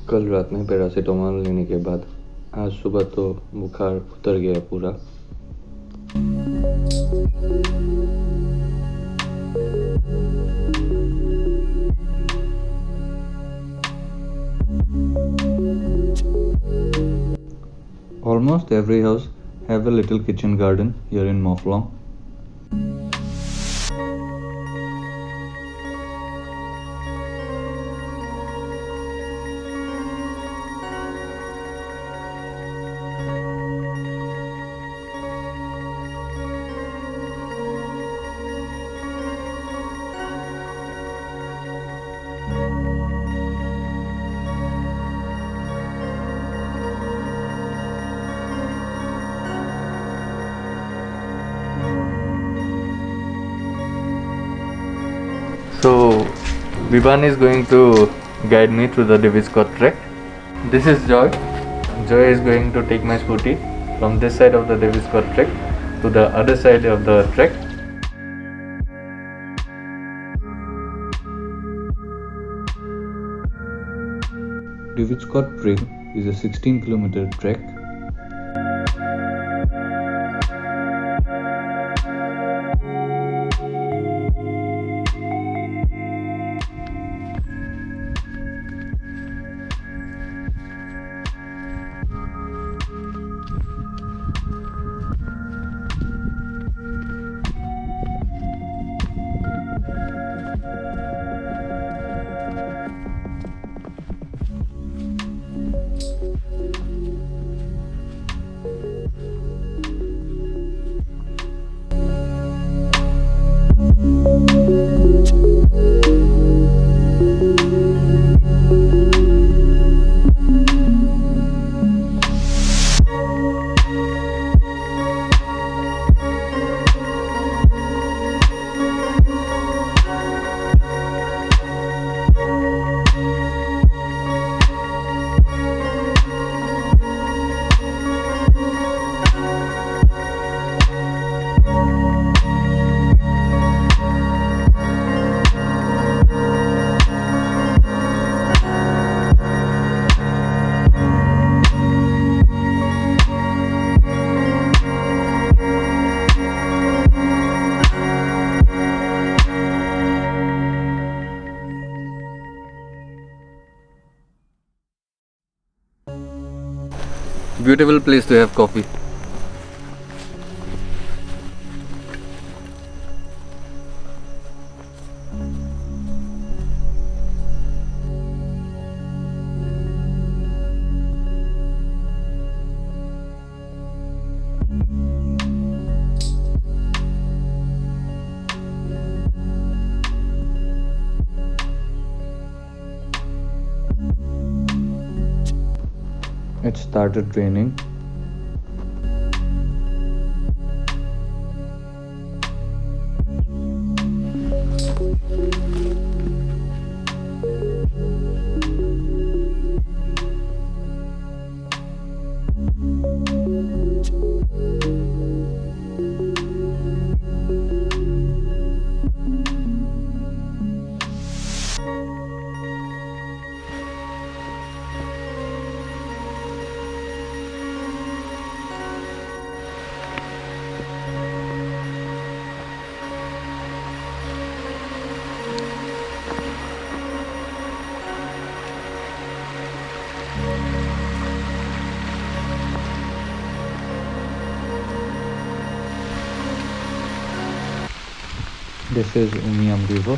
कल रात में पैरासीटामोल लेने के बाद आज सुबह तो बुखार उतर गया पूरा। Almost every house have a little kitchen garden here in Mawphlang. So, Vivan is going to guide me through the Diviscot trek. This is Joy. Joy is going to take my scooty from this side of the Diviscot trek to the other side of the trek. Diviscot Trail is a 16-kilometer trek. Beautiful place to have coffee. It started raining. This is Umiam River.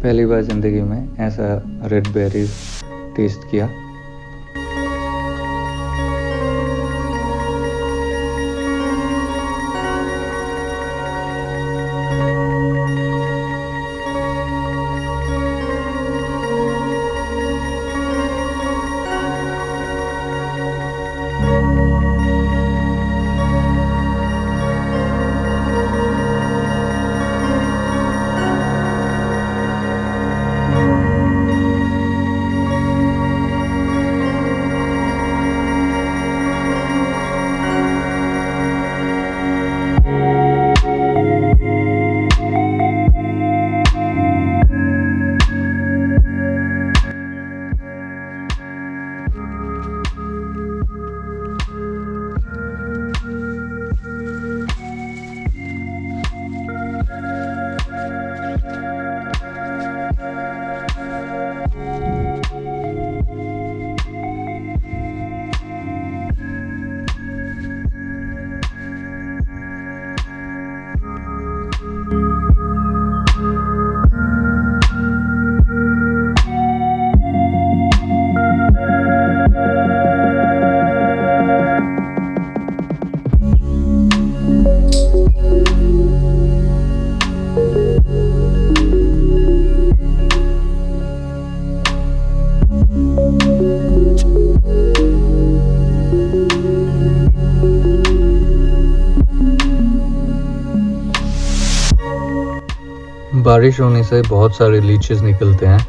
पहली बार ज़िंदगी में ऐसा red berries test किया। बारिश होने से बहुत सारे लीचेस निकलते हैं।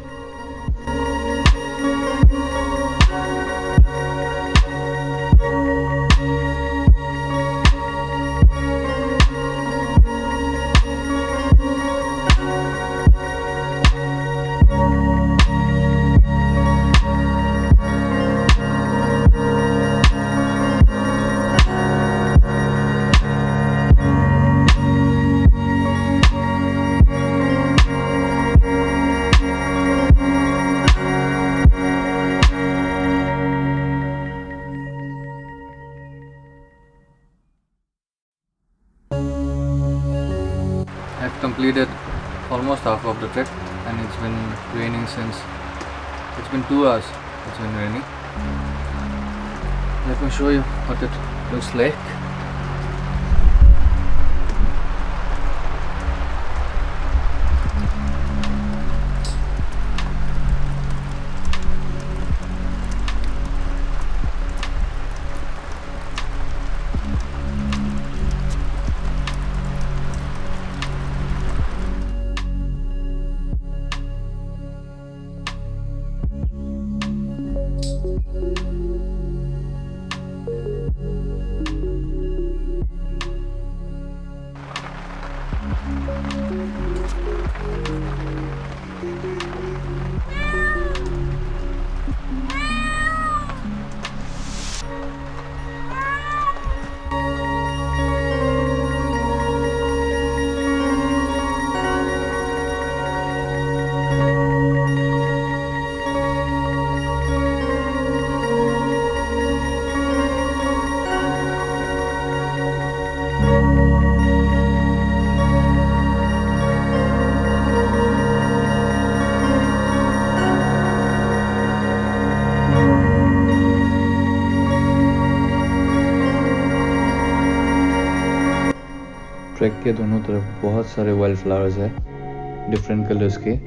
I've completed almost half of the trek and it's been raining since it's been 2 hours. It's been raining. Let me show you what it looks like. Track के दोनों तरफ बहुत सारे वाइल्ड फ्लावर्स है डिफरेंट कलर्स के।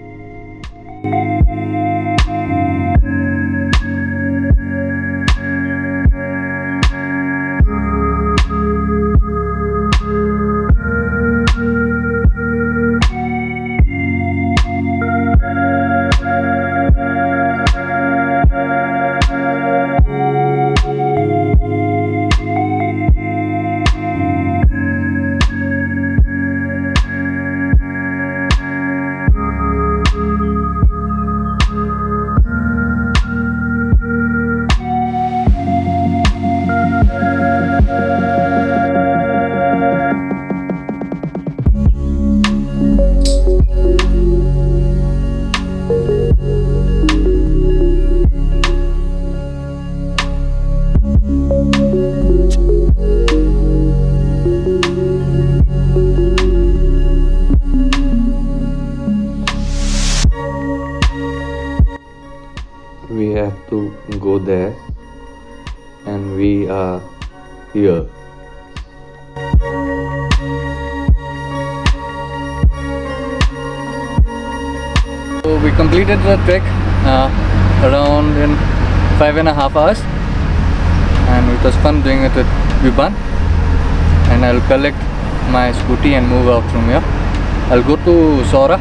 We have to go there and we are here. So we completed the trek around in 5.5 hours, and it was fun doing it with Viban. And I'll collect my scooty and move out from here. I'll go to Sohra.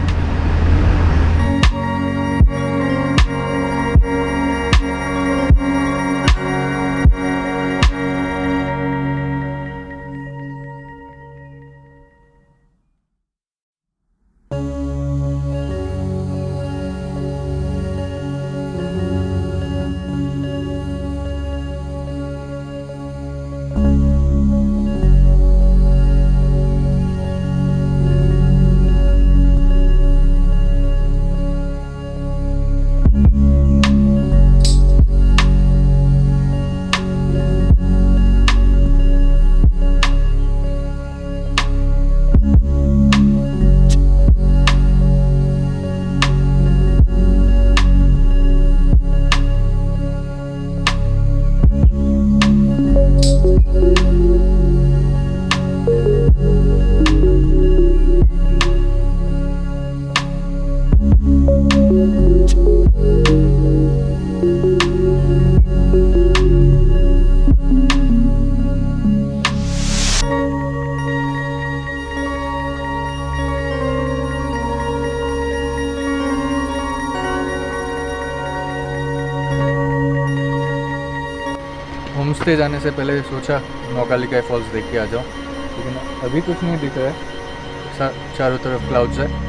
Homestay जाने से पहले सोचा नौकालिकाई false देख के आ जाऊँ, लेकिन अभी कुछ नहीं दिख रहा है, चारों तरफ क्लाउड्स है।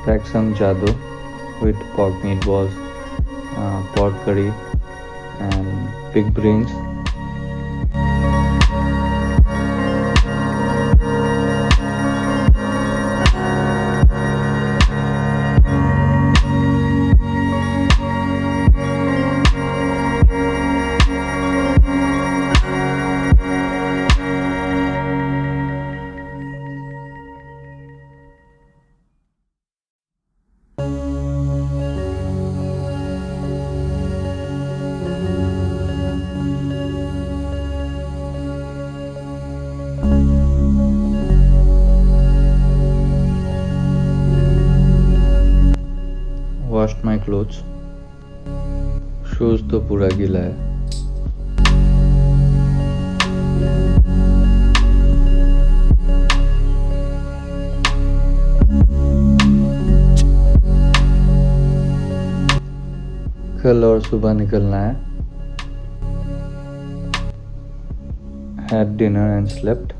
Pack some jadoo with pork meatballs, pork curry and pig brains. washed my clothes. Shoes तो पूरा गीला है. कल और सुबह निकलना है. Had dinner and slept.